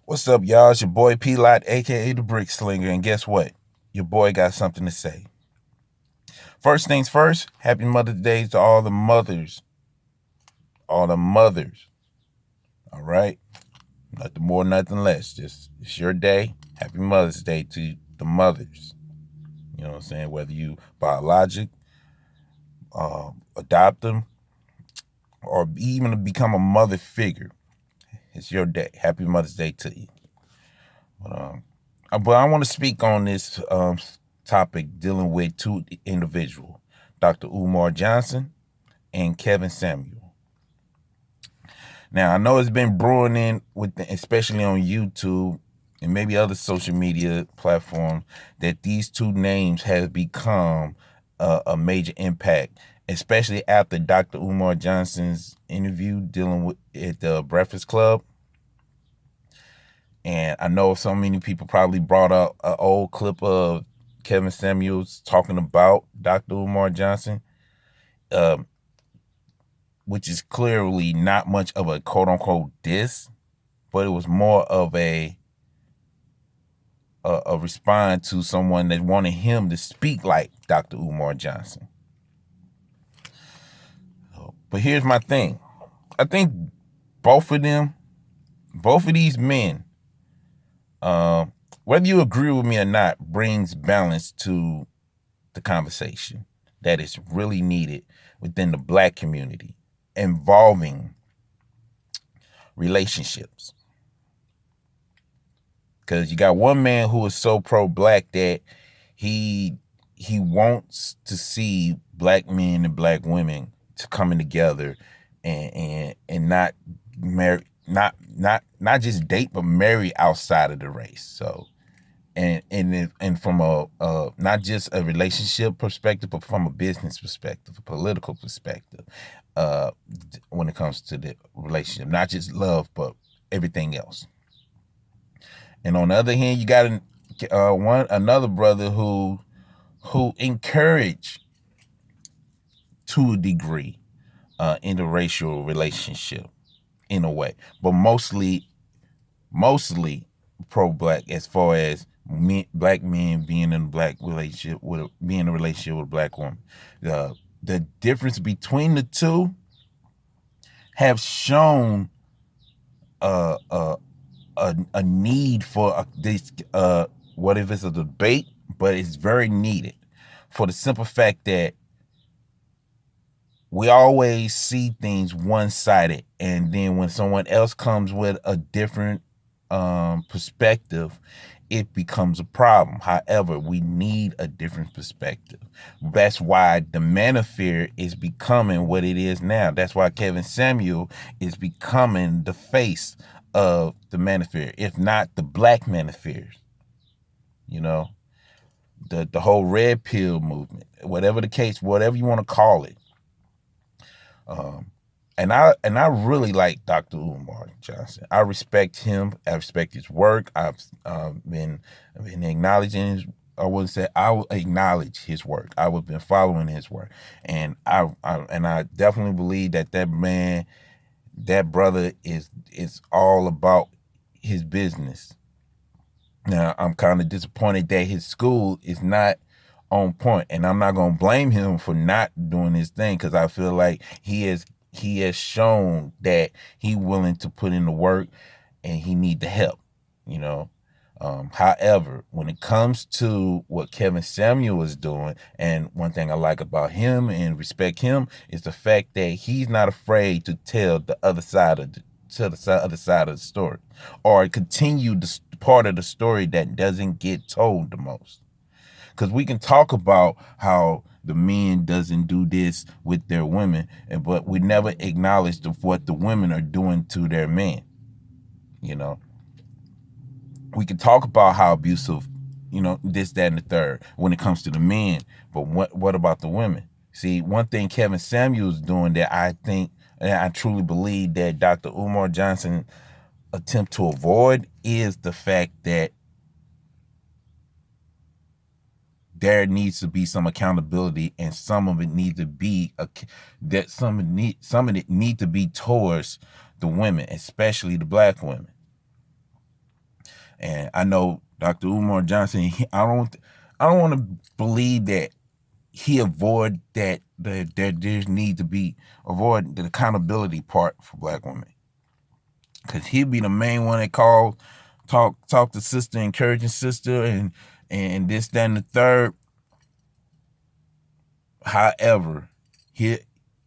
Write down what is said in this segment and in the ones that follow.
What's up, y'all? It's your boy P Lot, aka the Brick Slinger, and guess what? Your boy got something to say. First things first, happy Mother's Day to all the mothers. All the mothers. All right? Nothing more, nothing less. Just it's your day. Happy Mother's Day to the mothers. You know what I'm saying? Whether you biologic, adopt them, or even become a mother figure. It's your day. Happy Mother's Day to you. But I want to speak on this topic dealing with two individuals, Dr. Umar Johnson and Kevin Samuel. Now, I know it's been brewing in, especially on YouTube and maybe other social media platforms, that these two names have become a major impact, especially after Dr. Umar Johnson's interview dealing with at the Breakfast Club. And I know so many people probably brought up an old clip of Kevin Samuels talking about Dr. Umar Johnson, um, which is clearly not much of a quote unquote diss, but it was more of a response to someone that wanted him to speak like Dr. Umar Johnson. But here's my thing. I think both of these men, whether you agree with me or not, brings balance to the conversation that is really needed within the Black community involving relationships. Because you got one man who is so pro-Black that he wants to see Black men and Black women to coming together and not marry, not just date, but marry outside of the race. So and from a not just a relationship perspective, but from a business perspective, a political perspective, when it comes to the relationship, not just love, but everything else. And on the other hand, you got another brother who encouraged to a degree interracial relationship in a way, but mostly pro-Black as far as Black men being in a Black relationship being in a relationship with a Black woman. The difference between the two have shown a need for this. What if it's a debate? But it's very needed for the simple fact that we always see things one-sided, and then when someone else comes with a different perspective, it becomes a problem. However, we need a different perspective. That's why the manosphere is becoming what it is now. That's why Kevin Samuel is becoming the face of the manosphere, if not the Black manosphere. You know, the whole red pill movement, whatever the case, whatever you want to call it. And I really like Dr. Umar Johnson. I respect him. I respect his work. I've been acknowledging his. I wouldn't say I will acknowledge his work. I have been following his work, and I definitely believe that man, that brother is all about his business. Now I'm kind of disappointed that his school is not on point, and I'm not gonna blame him for not doing his thing, because I feel like he has shown that he willing to put in the work and he need the help, you know. However, when it comes to what Kevin Samuel is doing, and one thing I like about him and respect him is the fact that he's not afraid to tell the other side of other side of the story, or continue the part of the story that doesn't get told the most. Because we can talk about how the men doesn't do this with their women, but we never acknowledge what the women are doing to their men. You know, we can talk about how abusive, this, that, and the third when it comes to the men, but what about the women? See, one thing Kevin Samuel's doing that I think, and I truly believe that Dr. Umar Johnson attempt to avoid, is the fact that there needs to be some accountability, and some of it needs to be some of it need to be towards the women, especially the Black women. And I know Dr. Umar Johnson. I don't want to believe that he avoid that there's need to be avoid the accountability part for black women, because he'd be the main one that called, talk to sister, encouraging sister, and this, that, and the third. However, he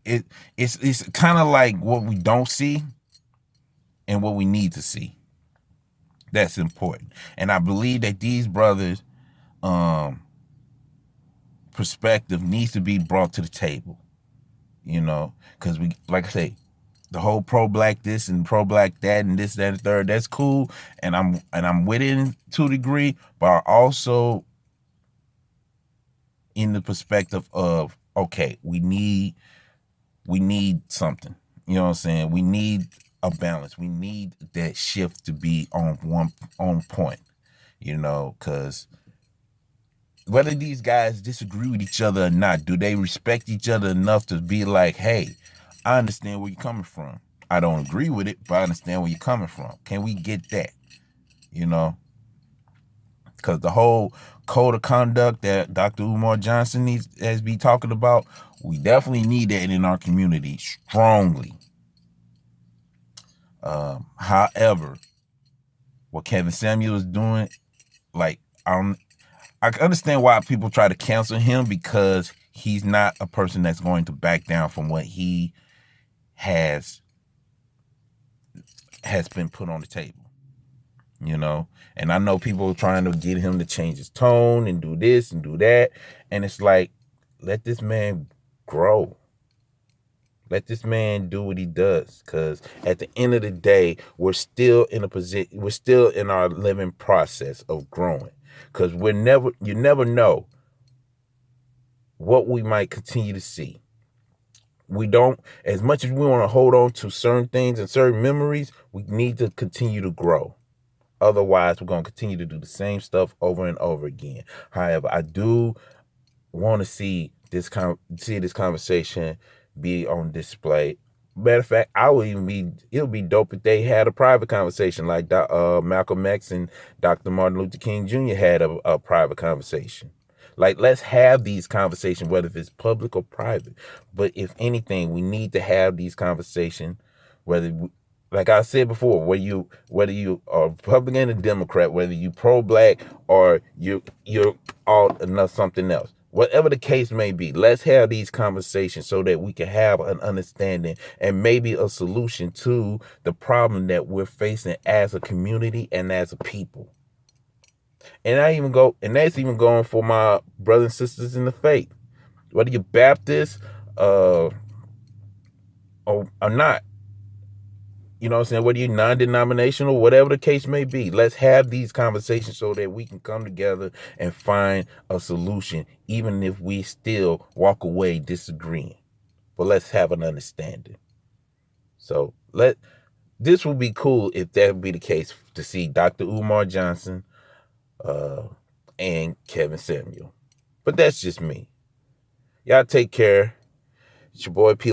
it's kind of like what we don't see and what we need to see. That's important, and I believe that these brothers' um perspective needs to be brought to the table. Because we, like I say, the whole pro black this and pro black that and this, that, and the third. That's cool, and I'm with it to a degree, but I also in the perspective of, okay, we need something. You know what I'm saying? We need a balance. We need that shift to be on point. Because whether these guys disagree with each other or not, do they respect each other enough to be like, hey, I understand where you're coming from. I don't agree with it, but I understand where you're coming from. Can we get that? You know? Because the whole code of conduct that Dr. Umar Johnson has been talking about, we definitely need that in our community strongly. However, what Kevin Samuel is doing, like, I understand why people try to cancel him, because he's not a person that's going to back down from what he has been put on the table. And I know people are trying to get him to change his tone and do this and do that, and it's like, let this man grow. Let this man do what he does, because at the end of the day, we're still in a position. We're still in our living process of growing, because you never know what we might continue to see. We don't, as much as we want to hold on to certain things and certain memories, we need to continue to grow. Otherwise, we're going to continue to do the same stuff over and over again. However, I do want to see this conversation be on display. Matter of fact, it would be dope if they had a private conversation like Malcolm X and Dr. Martin Luther King Jr. had a private conversation. Like, let's have these conversations, whether it's public or private. But if anything, we need to have these conversations, like I said before, whether you are Republican or Democrat, whether you pro-black or you're all enough something else. Whatever the case may be, let's have these conversations so that we can have an understanding and maybe a solution to the problem that we're facing as a community and as a people. And that's even going for my brothers and sisters in the faith. Whether you're Baptist or not, you know what I'm saying? Whether you're non-denominational, whatever the case may be, let's have these conversations so that we can come together and find a solution, even if we still walk away disagreeing. But let's have an understanding. So this would be cool if that would be the case, to see Dr. Umar Johnson and Kevin Samuel. But that's just me. Y'all take care. It's your boy P.